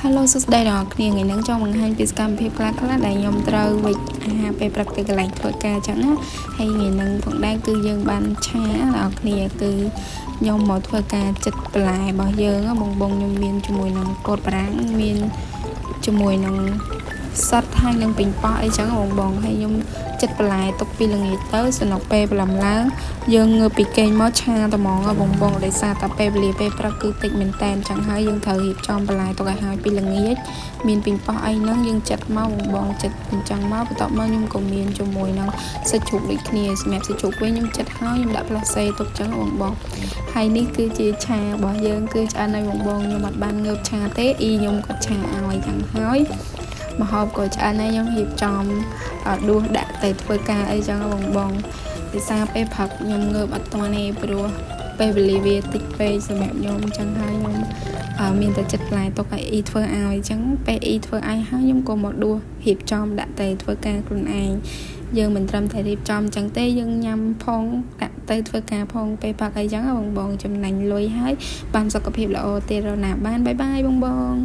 Hello សួស្តីដល់អ្នកថ្ងៃនេះចង់បង្ហាញពីសកម្មភាពខ្លះៗដែលខ្ញុំត្រូវវិចអាហារពេលព្រឹកទៅកន្លែងធ្វើការអញ្ចឹងណាហើយថ្ងៃនេះផងដែរគឺយើងបានឆាដល់គ្នាគឺខ្ញុំមកធ្វើការចិត្តបន្លែរបស់យើងបងខ្ញុំមានជាមួយនឹងកូតបារាំងមានជាមួយនឹងសត្វហើយនឹងពេញប៉ោះអីចឹងបងហើយខ្ញុំចិត្តបន្លែទុកពីល្ងាចទៅសំណុកពេលព្រលឹមឡើងយើងងើបពីគេងមកឆាតែហ្មងបងដោយសារតែពេលវេលាពេលព្រឹកគឺតិចមែនតែនចឹងហើយយើងត្រូវរៀបចំបន្លែទុកឲ្យហើយពីល្ងាចមានពេញប៉ោះអីហ្នឹងយើងចិត្តមកបងចិត្តអញ្ចឹងមកបន្ទាប់មកខ្ញុំក៏មានជាមួយនឹងសាច់ជ្រូកដូចគ្នាសម្រាប់សាច់ជ្រូកវិញខ្ញុំចិត្តហើយខ្ញុំដាក់ផ្លាសេទុកចឹងបងហើយនេះគឺជាឆារបស់យើងគឺឆ្អិនឲ្យបងខ្ញុំអត់បានងើបឆាទេអ៊ីខ្ញុំក៏ឆាឲ្យចឹងហើយម្ហូបក៏ឆ្អិនហើយខ្ញុំរៀបចំដួសដាក់ទៅធ្វើការអីចឹងបងពីសារពេលផឹកខ្ញុំងើបអត់ទាន់ទេព្រោះពេលវេលាវាតិចពេកសម្រាប់ខ្ញុំចឹងហើយខ្ញុំមានតែចិត្តផ្លែទុកឲ្យអ៊ីធ្វើឲ្យចឹងពេលអ៊ីធ្វើឲ្យហើយខ្ញុំក៏មកដួសរៀបចំដាក់ទៅធ្វើការខ្លួនឯងយើងមិនត្រឹមតែរៀបចំចឹងទេយើងញ៉ាំផងដាក់ទៅធ្វើការផងពេលផឹកអីចឹងបងចំណេញលុយហើយបានសុខភាពល្អទេរណាបានបាយបាយបង